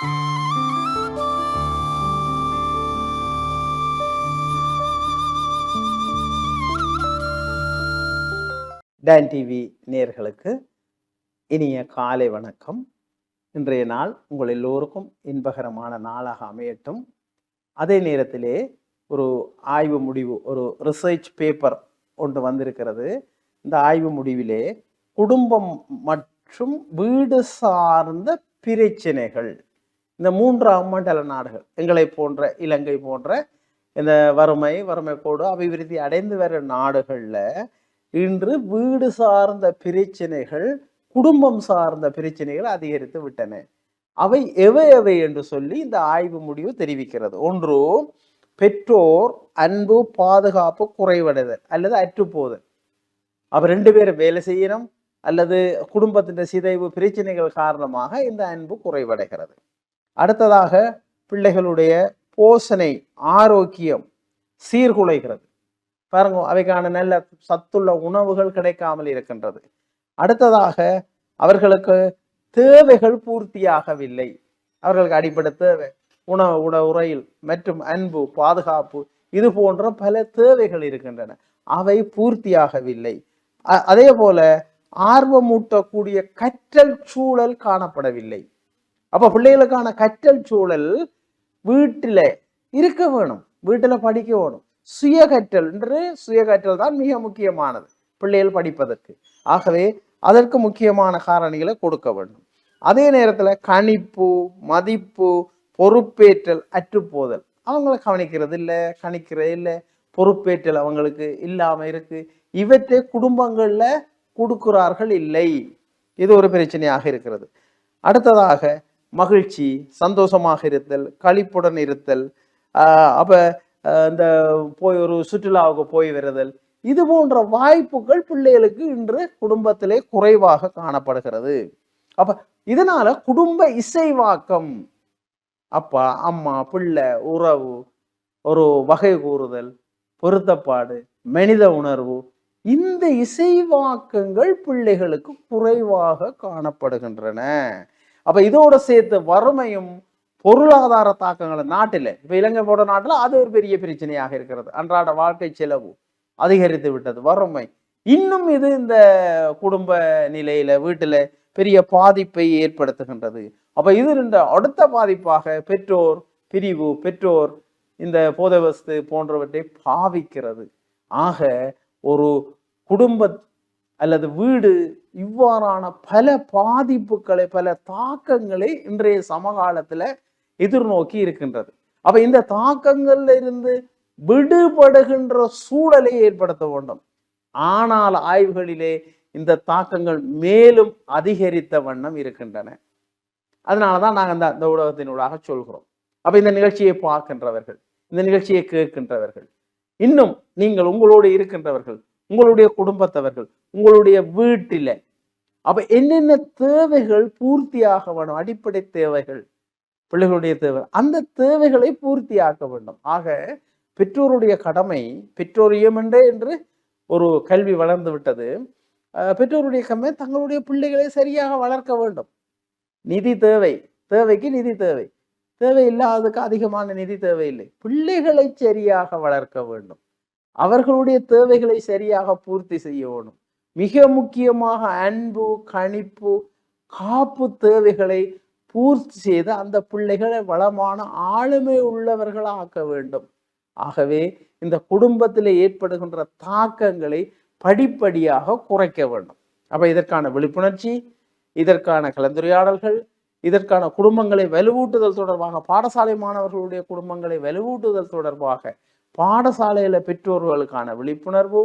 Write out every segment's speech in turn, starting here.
Don TV நேயர்களுக்கு இனிய காலை வணக்கம். இன்றைய நாள் உங்கள் எல்லோருக்கும் இன்பகரமான நாளாக அமையட்டும். அதே நேரத்திலே ஒரு ஆய்வு முடிவு, ஒரு ரிசர்ச் பேப்பர் ஒன்று வந்திருக்கிறது. இந்த ஆய்வு முடிவிலே குடும்பம் மற்றும் வீடு சார்ந்த பிரச்சனைகள், இந்த மூன்றாம் மண்டல நாடுகள், எங்களை போன்ற இலங்கை போன்ற இந்த வறுமை கோடு அபிவிருத்தி அடைந்து வர நாடுகள்ல இன்று வீடு சார்ந்த பிரச்சனைகள், குடும்பம் சார்ந்த பிரச்சனைகள் அதிகரித்து விட்டன. அவை எவை என்று சொல்லி இந்த ஆய்வு முடிவு தெரிவிக்கிறது. ஒன்று, பெற்றோர் அன்பு பாதுகாப்பு குறைவடைதல் அல்லது அற்றுப்போதல். அப்ப 2 பேரும் வேலை செய்யணும் அல்லது குடும்பத்தின் சிதைவு பிரச்சனைகள் காரணமாக இந்த அன்பு குறைவடைகிறது. அடுத்ததாக, பிள்ளைகளுடைய போஷணை ஆரோக்கியம் சீர்குலைகிறது. பாருங்க, அவைக்கான நல்ல சத்துள்ள உணவுகள் கிடைக்காமல் இருக்கின்றது. அடுத்ததாக, அவர்களுக்கு தேவைகள் பூர்த்தியாகவில்லை. அவர்களுக்கு அடிப்படை தேவை உறையில் மற்றும் அன்பு பாதுகாப்பு, இது போன்ற பல தேவைகள் இருக்கின்றன. அவை பூர்த்தியாகவில்லை. அதே போல ஆர்வமூட்டக்கூடிய கற்றல் சூழல் காணப்படவில்லை. அப்ப பிள்ளைகளுக்கான கற்றல் சூழல் வீட்டில இருக்க வேணும், வீட்டில படிக்க வேணும். சுயகற்றல் தான் மிக முக்கியமானது பிள்ளைகள் படிப்பதற்கு. ஆகவே அதற்கு முக்கியமான காரணிகளை கொடுக்க வேண்டும். அதே நேரத்தில் கணிப்பு, மதிப்பு, பொறுப்பேற்றல் அற்றுப்போதல், அவங்கள கவனிக்கிறது இல்லை, பொறுப்பேற்றல் அவங்களுக்கு இல்லாம இருக்கு. இவற்றை குடும்பங்கள்ல கொடுக்கிறார்கள் இல்லை. இது ஒரு பிரச்சனையாக இருக்கிறது. அடுத்ததாக, மகிழ்ச்சி, சந்தோஷமாக இருத்தல், களிப்புடன் இருத்தல், அப்ப இந்த ஒரு சுற்றுலாவுக்கு போய் வருதல், இது போன்ற வாய்ப்புகள் பிள்ளைகளுக்கு இன்று குடும்பத்திலே குறைவாக காணப்படுகிறது. அப்ப இதனால குடும்ப இசைவாக்கம், அப்பா அம்மா பிள்ளை உறவு, ஒரு வகை கூறுதல், பொருத்தப்பாடு, மனித உணர்வு, இந்த இசைவாக்கங்கள் பிள்ளைகளுக்கு குறைவாக காணப்படுகின்றன. அப்ப இதோட சேர்த்து வறுமையும் பொருளாதார தாக்கங்கள் நாட்டில், இப்ப இலங்கை போன்ற நாட்டில் அது ஒரு பெரிய பிரச்சனையாக இருக்கிறது. அன்றாட வாழ்க்கை செலவு அதிகரித்து விட்டது, வறுமை. இன்னும் இது இந்த குடும்ப நிலையில வீட்டுல பெரிய பாதிப்பை ஏற்படுத்துகின்றது. அப்ப இது இந்த அடுத்த பாதிப்பாக பெற்றோர் பிரிவு, பெற்றோர் இந்த போதைவஸ்து போன்றவற்றை பாவிக்கிறது. ஆக ஒரு குடும்ப அல்லது வீடு இவ்வாறான பல பாதிப்புகளை, பல தாக்கங்களை இன்றைய சமகாலத்துல எதிர்நோக்கி இருக்கின்றது. அப்ப இந்த தாக்கங்கள்ல இருந்து விடுபடுகின்ற சூழலை ஏற்படுத்த வேண்டும். ஆனால் ஆய்வுகளிலே இந்த தாக்கங்கள் மேலும் அதிகரித்த வண்ணம் இருக்கின்றன. அதனாலதான் நாங்கள் இந்த ஊடகத்தினூடாக சொல்கிறோம். அப்ப இந்த நிகழ்ச்சியை பார்க்கின்றவர்கள், இந்த நிகழ்ச்சியை கேட்கின்றவர்கள், இன்னும் நீங்கள் உங்களோடு இருக்கின்றவர்கள், உங்களுடைய குடும்பத்தவர்கள், உங்களுடைய வீட்டில அப்ப என்னென்ன தேவைகள் பூர்த்தியாக வேணும், அடிப்படை தேவைகள், பிள்ளைகளுடைய தேவை, அந்த தேவைகளை பூர்த்தியாக்க வேண்டும். ஆக பெற்றோருடைய கடமை, பெற்றோரியம் என்று ஒரு கல்வி வளர்ந்து விட்டது. பெற்றோருடைய கடமை தங்களுடைய பிள்ளைகளை சரியாக வளர்க்க வேண்டும். நிதி தேவை, தேவைக்கு நிதி தேவை, தேவையில்லாததுக்கு அதிகமான நிதி தேவையில்லை. பிள்ளைகளை சரியாக வளர்க்க வேண்டும், அவர்களுடைய தேவைகளை சரியாக பூர்த்தி செய்ய வேண்டும். மிக முக்கியமாக அன்பு, கணிப்பு, காப்பு தேவைகளை பூர்த்தி செய்து அந்த பிள்ளைகளை வளமான ஆளுமை உள்ளவர்களாக்க வேண்டும். ஆகவே இந்த குடும்பத்தில் ஏற்படுகின்ற தாக்கங்களை படிப்படியாக குறைக்க வேண்டும். அப்ப இதற்கான விழிப்புணர்ச்சி, இதற்கான கலந்துரையாடல்கள், இதற்கான குடும்பங்களை வலுவூட்டுதல் தொடர்பாக, பாடசாலை மாணவர்களுடைய குடும்பங்களை வலுவூட்டுதல் தொடர்பாக பாடசாலையில பெற்றோர்களுக்கான விழிப்புணர்வு,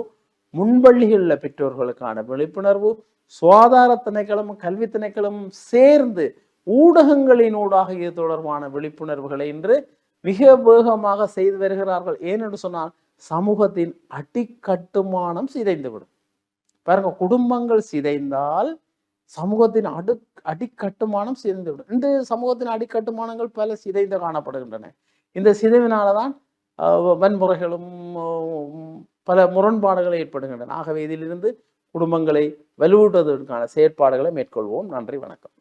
முன்பள்ளிகளில் பெற்றோர்களுக்கான விழிப்புணர்வு, சுகாதார திணைக்களமும் கல்வி திணைக்களமும் சேர்ந்து ஊடகங்களினூடாக இது தொடர்பான விழிப்புணர்வுகளை இன்று மிக வேகமாக செய்து வருகிறார்கள். ஏனென்று சொன்னால் சமூகத்தின் அடிக்கட்டுமானம் சிதைந்துவிடும். பாருங்க, குடும்பங்கள் சிதைந்தால் சமூகத்தின் அடிக்கட்டுமானம் சிதைந்துவிடும். இந்த சமூகத்தின் அடிக்கட்டுமானங்கள் பல சிதைந்து காணப்படுகின்றன. இந்த சிதைவினால்தான் வன்முறைகளும் பல முரண்பாடுகள் ஏற்படுகின்றன. ஆகவே இதிலிருந்து குடும்பங்களை வலுவூட்டுவதற்கான செயற்பாடுகளை மேற்கொள்வோம். நன்றி, வணக்கம்.